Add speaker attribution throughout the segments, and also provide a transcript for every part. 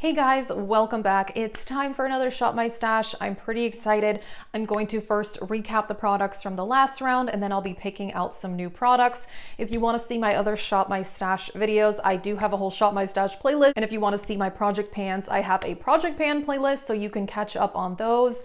Speaker 1: Hey guys, welcome back. It's time for another Shop My Stash. I'm pretty excited. I'm going to first recap the products from the last round and then I'll be picking out some new products. If you want to see my other Shop My Stash videos, I do have a whole Shop My Stash playlist. And if you want to see my project pans, I have a project pan playlist so you can catch up on those.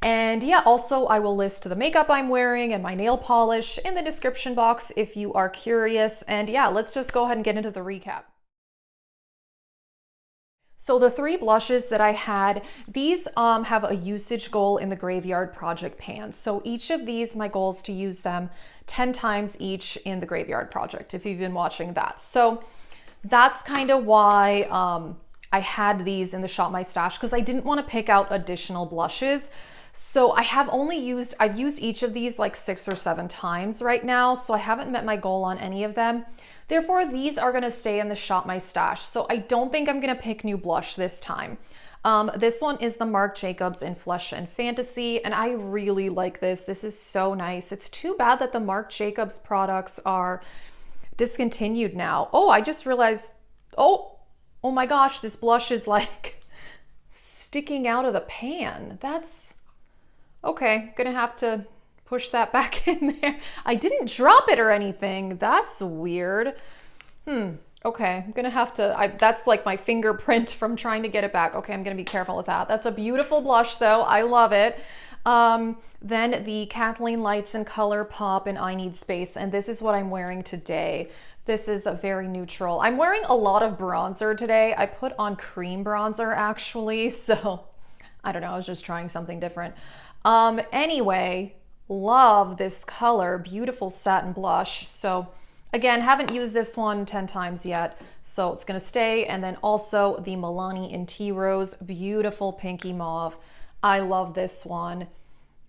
Speaker 1: And yeah, also I will list the makeup I'm wearing and my nail polish in the description box if you are curious. And yeah, let's just go ahead and get into the recap. So the three blushes that I had, these have a usage goal in the Graveyard Project pan. So each of these, my goal is to use them 10 times each in the Graveyard Project, if you've been watching that. So that's kind of why I had these in the Shop My Stash, because I didn't want to pick out additional blushes. So I've used each of these like 6 or 7 times right now. So I haven't met my goal on any of them. Therefore, these are gonna stay in the Shop My Stash. So I don't think I'm gonna pick new blush this time. This one is the Marc Jacobs in Flesh and Fantasy, and I really like this. This is so nice. It's too bad that the Marc Jacobs products are discontinued now. Oh, I just realized, oh my gosh, this blush is like sticking out of the pan. That's, okay, gonna have to push that back in there. I didn't drop it or anything. That's weird. Okay, I'm gonna have to, that's like my fingerprint from trying to get it back. Okay, I'm gonna be careful with that. That's a beautiful blush though. I love it. Then the Kathleen Lights in Colourpop and I Need Space. And this is what I'm wearing today. This is a very neutral. I'm wearing a lot of bronzer today. I put on cream bronzer actually. So I don't know, I was just trying something different. Anyway, love this color, beautiful satin blush. So again, haven't used this one 10 times yet, so it's gonna stay. And then also the Milani in Tea Rose, beautiful pinky mauve. I love this one.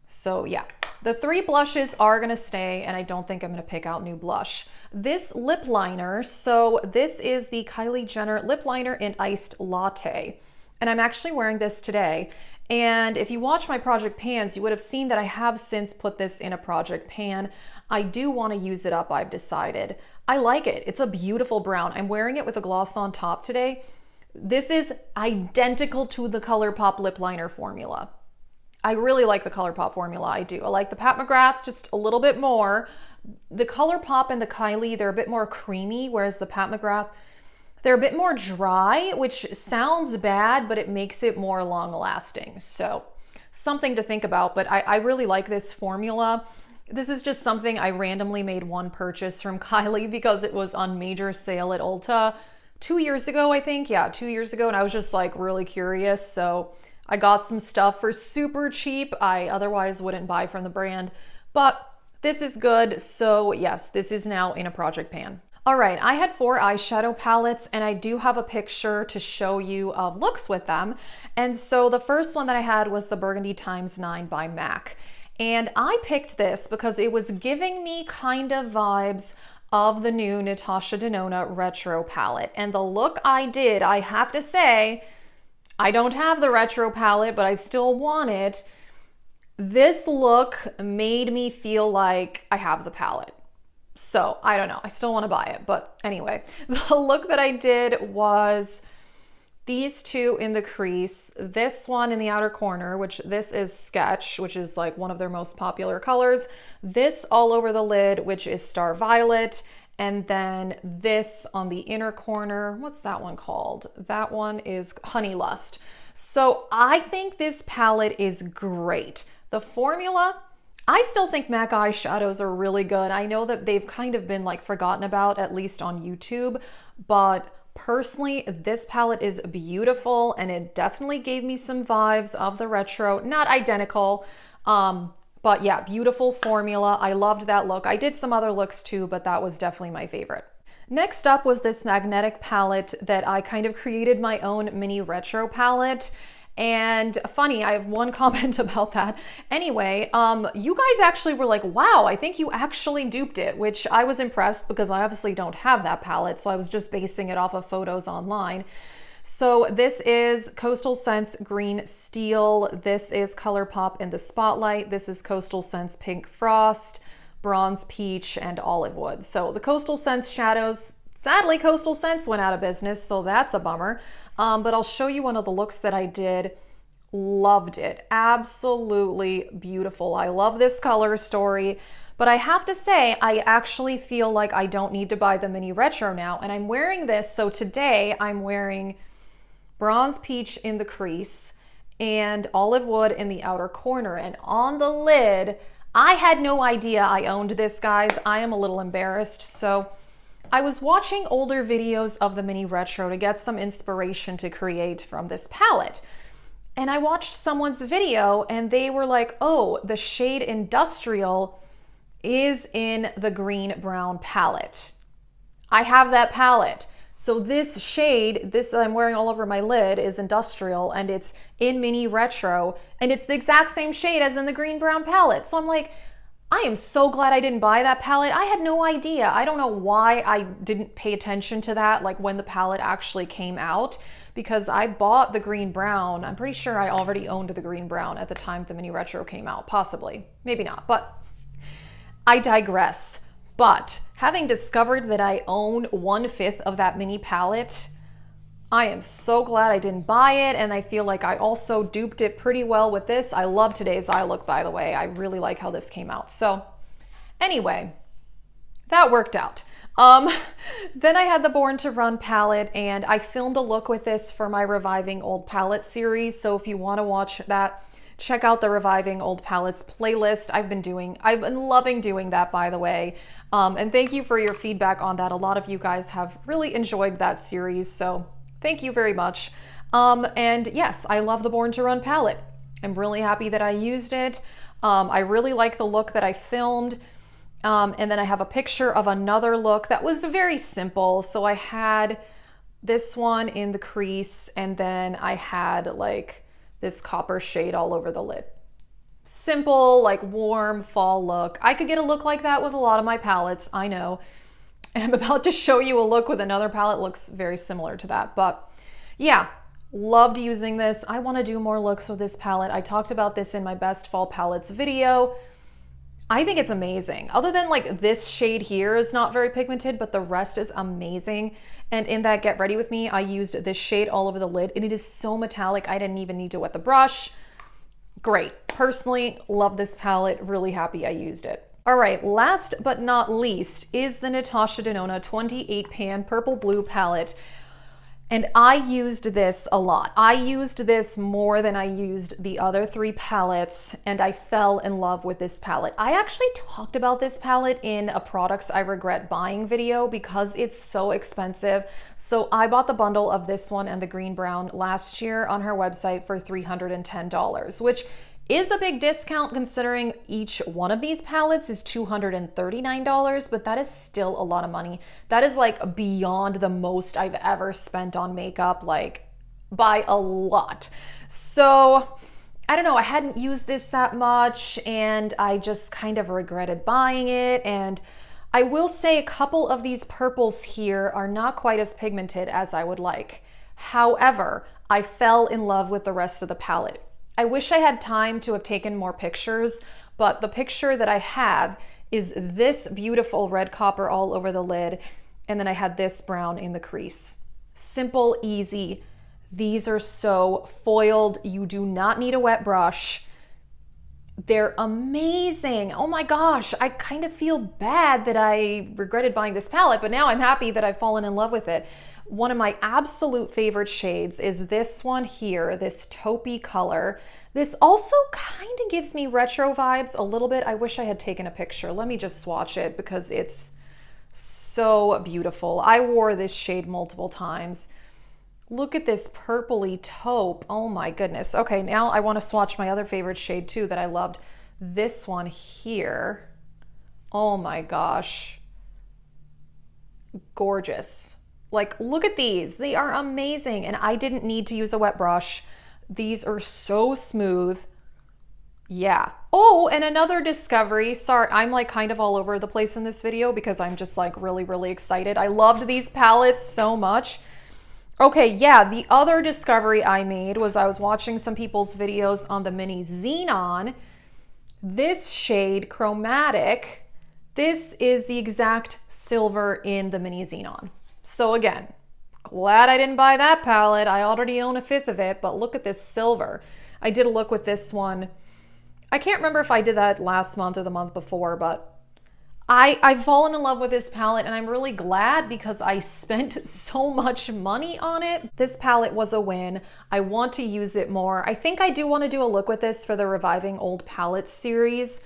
Speaker 1: So yeah, the three blushes are gonna stay, and I don't think I'm gonna pick out new blush. This lip liner, so this is the Kylie Jenner lip liner in Iced Latte. And I'm actually wearing this today. And if you watch my project pans, you would have seen that I have since put this in a project pan. I do want to use it up, I've decided. I like it. It's a beautiful brown. I'm wearing it with a gloss on top today. This is identical to the Colourpop lip liner formula. I really like the Colourpop formula, I do. I like the Pat McGrath just a little bit more. The Colourpop and the Kylie, they're a bit more creamy, whereas the Pat McGrath, they're a bit more dry, which sounds bad, but it makes it more long lasting. So something to think about, but I really like this formula. This is just something I randomly made one purchase from Kylie because it was on major sale at Ulta 2 years ago, I think. Yeah, 2 years ago. And I was just like really curious. So I got some stuff for super cheap. I otherwise wouldn't buy from the brand, but this is good. So yes, this is now in a project pan. All right, I had 4 eyeshadow palettes and I do have a picture to show you of looks with them. And so the first one that I had was the Burgundy x9 by MAC. And I picked this because it was giving me kind of vibes of the new Natasha Denona retro palette. And the look I did, I have to say, I don't have the retro palette, but I still want it. This look made me feel like I have the palette. So I don't know, I still want to buy it, but anyway, the look that I did was these two in the crease, this one in the outer corner, which this is Sketch, which is like one of their most popular colors, this all over the lid, which is Star Violet, and then this on the inner corner, what's that one called? That one is Honey Lust. So I think this palette is great. The formula, I still think MAC eyeshadows are really good. I know that they've kind of been like forgotten about, at least on YouTube, but personally, this palette is beautiful and it definitely gave me some vibes of the retro, not identical, but yeah, beautiful formula. I loved that look. I did some other looks too, but that was definitely my favorite. Next up was this magnetic palette that I kind of created my own mini retro palette. And funny, I have one comment about that. Anyway, you guys actually were like, wow, I think you actually duped it, which I was impressed because I obviously don't have that palette. So I was just basing it off of photos online. So this is Coastal Scents Green Steel. This is Colourpop in the Spotlight. This is Coastal Scents Pink Frost, Bronze Peach, and Olive Wood. So the Coastal Scents shadows, Sadly, Coastal Scents went out of business, so that's a bummer. But I'll show you one of the looks that I did. Loved it. Absolutely beautiful. I love this color story. But I have to say, I actually feel like I don't need to buy the mini retro now. And I'm wearing this. So today I'm wearing bronze peach in the crease and olive wood in the outer corner. And on the lid, I had no idea I owned this, guys. I am a little embarrassed. So I was watching older videos of the mini retro to get some inspiration to create from this palette. And I watched someone's video and they were like, oh, the shade Industrial is in the green brown palette. I have that palette. So this shade, this I'm wearing all over my lid, is Industrial, and it's in mini retro, and it's the exact same shade as in the green brown palette. So I'm like, I am so glad I didn't buy that palette. I had no idea. I don't know why I didn't pay attention to that, like when the palette actually came out, because I bought the green brown. I'm pretty sure I already owned the green brown at the time the mini retro came out, possibly, maybe not, but I digress. But having discovered that I own 1/5 of that mini palette, I am so glad I didn't buy it, and I feel like I also duped it pretty well with this. I love today's eye look, by the way. I really like how this came out. So anyway, that worked out. Then I had the Born to Run palette, and I filmed a look with this for my Reviving Old Palette series. So if you want to watch that, check out the Reviving Old Palettes playlist. I've been loving doing that, by the way. And thank you for your feedback on that. A lot of you guys have really enjoyed that series, so thank you very much. And yes, I love the Born to Run palette. I'm really happy that I used it. I really like the look that I filmed. And then I have a picture of another look that was very simple. So I had this one in the crease, and then I had like this copper shade all over the lid. Simple, like warm fall look. I could get a look like that with a lot of my palettes, I know. And I'm about to show you a look with another palette, looks very similar to that. But yeah, loved using this. I want to do more looks with this palette. I talked about this in my best fall palettes video. I think it's amazing. Other than like this shade here is not very pigmented, but the rest is amazing. And in that Get Ready With Me, I used this shade all over the lid, and it is so metallic. I didn't even need to wet the brush. Great. Personally, love this palette. Really happy I used it. All right, last but not least is the Natasha Denona 28 Pan Purple Blue palette. And I used this a lot. I used this more than I used the other 3 palettes, and I fell in love with this palette. I actually talked about this palette in a Products I Regret Buying video because it's so expensive. So I bought the bundle of this one and the green brown last year on her website for $310, which is a big discount considering each one of these palettes is $239, but that is still a lot of money. That is like beyond the most I've ever spent on makeup, like by a lot. So I don't know, I hadn't used this that much and I just kind of regretted buying it. And I will say a couple of these purples here are not quite as pigmented as I would like. However, I fell in love with the rest of the palette. I wish I had time to have taken more pictures, but the picture that I have is this beautiful red copper all over the lid, and then I had this brown in the crease. Simple, easy. These are so foiled. You do not need a wet brush. They're amazing. Oh my gosh, I kind of feel bad that I regretted buying this palette, but now I'm happy that I've fallen in love with it. One of my absolute favorite shades is this one here, this taupey color. This also kind of gives me retro vibes a little bit. I wish I had taken a picture. Let me just swatch it because it's so beautiful. I wore this shade multiple times. Look at this purpley taupe. Oh my goodness. Okay, now I want to swatch my other favorite shade too that I loved. This one here. Oh my gosh. Gorgeous. Like, look at these. They are amazing. And I didn't need to use a wet brush. These are so smooth. Yeah. Oh, and another discovery. Sorry, I'm like kind of all over the place in this video because I'm just like really, really excited. I loved these palettes so much. Okay, yeah, the other discovery I made was I was watching some people's videos on the mini Xenon. This shade, Chromatic, this is the exact silver in the mini Xenon. So again, glad I didn't buy that palette. I already own a fifth of it, but look at this silver. I did a look with this one. I can't remember if I did that last month or the month before, but I've fallen in love with this palette, and I'm really glad because I spent so much money on it. This palette was a win. I want to use it more. I think I do want to do a look with this for the Reviving Old Palettes series.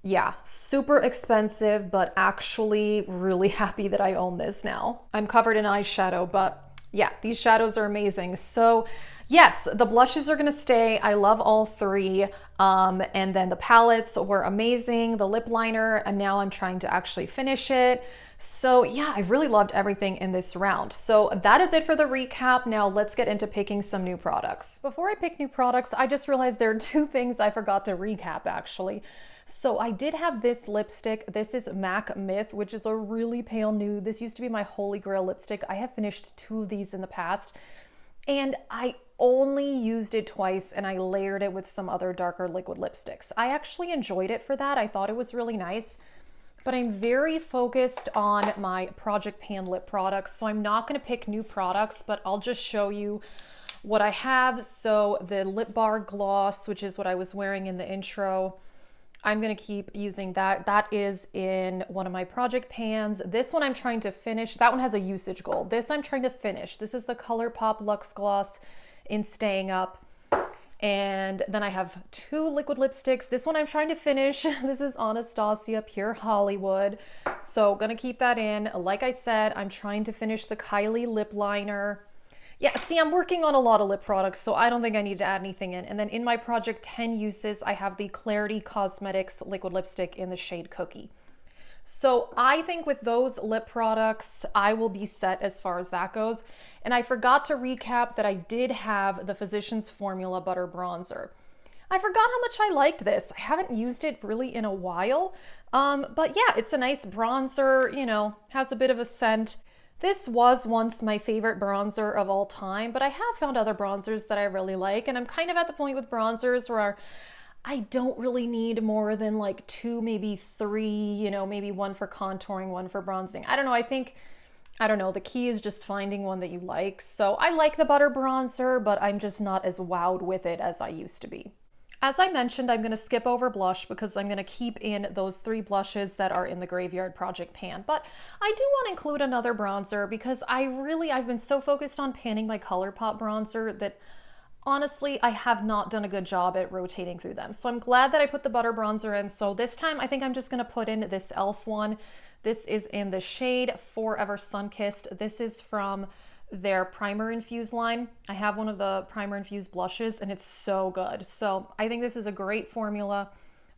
Speaker 1: Yeah, super expensive, but actually really happy that I own this now. I'm covered in eyeshadow, but yeah, these shadows are amazing. So yes, the blushes are gonna stay. I love all three. And then the palettes were amazing, the lip liner, and now I'm trying to actually finish it. So yeah, I really loved everything in this round. So that is it for the recap. Now let's get into picking some new products. Before I pick new products, I just realized there are two things I forgot to recap actually. So I did have this lipstick. This is MAC Myth, which is a really pale nude. This used to be my holy grail lipstick. I have finished 2 of these in the past, and I only used it twice, and I layered it with some other darker liquid lipsticks. I actually enjoyed it for that. I thought it was really nice, but I'm very focused on my Project Pan lip products, so I'm not going to pick new products, but I'll just show you what I have. So the lip bar gloss, which is what I was wearing in the intro, I'm going to keep using that. That is in one of my project pans. This one I'm trying to finish. That one has a usage goal. This I'm trying to finish. This is the Colourpop Luxe Gloss in Staying Up. And then I have 2 liquid lipsticks. This one I'm trying to finish. This is Anastasia Pure Hollywood. So gonna keep that in. Like I said, I'm trying to finish the Kylie lip liner. Yeah, see, I'm working on a lot of lip products, so I don't think I need to add anything in. And then in my Project 10 uses, I have the Clarity Cosmetics liquid lipstick in the shade Cookie. So I think with those lip products, I will be set as far as that goes. And I forgot to recap that I did have the Physicians Formula Butter Bronzer. I forgot how much I liked this. I haven't used it really in a while. But yeah, it's a nice bronzer, you know, has a bit of a scent. This was once my favorite bronzer of all time, but I have found other bronzers that I really like. And I'm kind of at the point with bronzers where I don't really need more than like 2, maybe 3, you know, maybe 1 for contouring, 1 for bronzing. I don't know. I don't know. The key is just finding one that you like. So I like the butter bronzer, but I'm just not as wowed with it as I used to be. As I mentioned, I'm going to skip over blush because I'm going to keep in those 3 blushes that are in the Graveyard Project pan. But I do want to include another bronzer because I've been so focused on panning my Colourpop bronzer that honestly, I have not done a good job at rotating through them. So I'm glad that I put the butter bronzer in. So this time I think I'm just going to put in this e.l.f. one. This is in the shade Forever Sunkissed. This is from their primer infused line. I have one of the primer infused blushes and it's so good. So I think this is a great formula.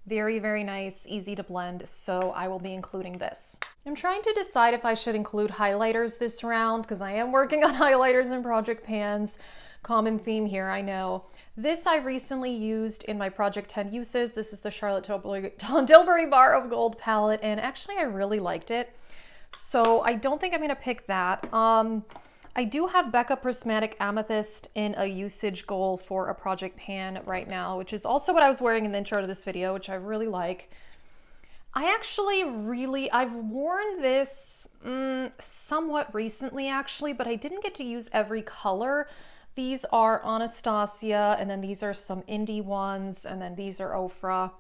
Speaker 1: Very, very nice, easy to blend. So I will be including this. I'm trying to decide if I should include highlighters this round because I am working on highlighters in project pans. Common theme here, I know. This I recently used in my Project 10 uses. This is the Charlotte Tilbury Bar of Gold palette, and actually I really liked it. So I don't think I'm gonna pick that. I do have Becca Prismatic Amethyst in a usage goal for a project pan right now, which is also what I was wearing in the intro to this video, which I really like. I've worn this somewhat recently actually, but I didn't get to use every color. These are Anastasia, and then these are some indie ones, and then these are Ofra.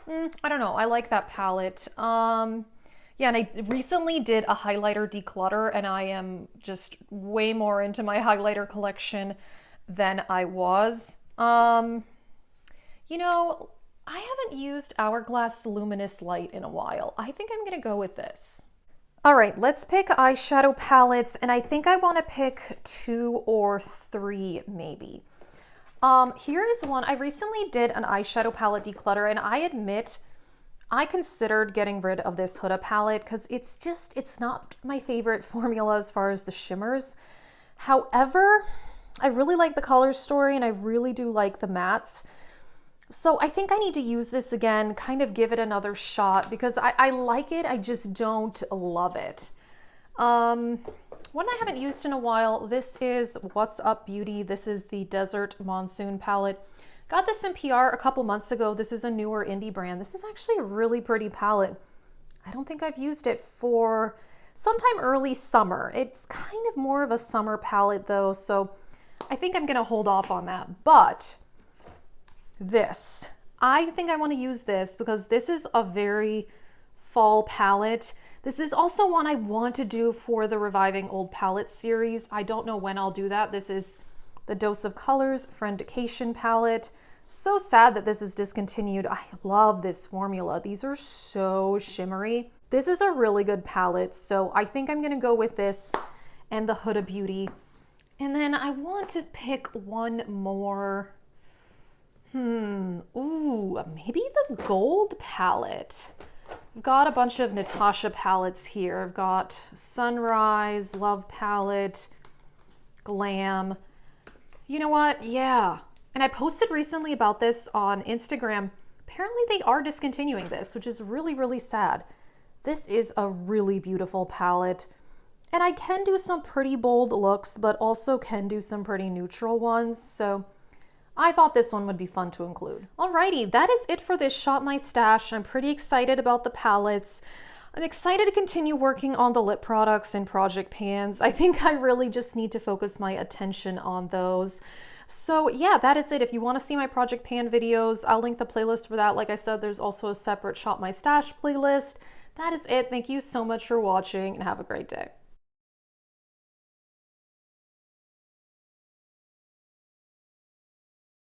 Speaker 1: I don't know, I like that palette. Yeah, and I recently did a highlighter declutter, and I am just way more into my highlighter collection than I was. You know, I haven't used Hourglass Luminous Light in a while. I think I'm gonna go with this. All right, let's pick eyeshadow palettes, and I think I want to pick 2 or 3 maybe. Here is one. I recently did an eyeshadow palette declutter, and I admit I considered getting rid of this Huda palette because it's not my favorite formula as far as the shimmers. However, I really like the color story and I really do like the mattes. So I think I need to use this again, kind of give it another shot because I like it, I just don't love it. One I haven't used in a while, this is What's Up Beauty. This is the Desert Monsoon palette. Got this in PR a couple months ago. This is a newer indie brand. This is actually a really pretty palette. I don't think I've used it for sometime early summer. It's kind of more of a summer palette though, so I think I'm gonna hold off on that. But this, I think I want to use this because this is a very fall palette. This is also one I want to do for the Reviving Old Palettes series. I don't know when I'll do that. This is the Dose of Colors Friendication palette. So sad that this is discontinued. I love this formula. These are so shimmery. This is a really good palette, so I think I'm gonna go with this and the Huda Beauty. And then I want to pick one more. Ooh, maybe the gold palette. I've got a bunch of Natasha palettes here. I've got Sunrise, Love Palette, Glam. You know what? Yeah. And I posted recently about this on Instagram. Apparently they are discontinuing this, which is really, really sad. This is a really beautiful palette. And I can do some pretty bold looks, but also can do some pretty neutral ones. So I thought this one would be fun to include. Alrighty, that is it for this Shop My Stash. I'm pretty excited about the palettes. I'm excited to continue working on the lip products and project pans. I think I really just need to focus my attention on those. So yeah, that is it. If you want to see my project pan videos, I'll link the playlist for that. Like I said, there's also a separate Shop My Stash playlist. That is it. Thank you so much for watching and have a great day.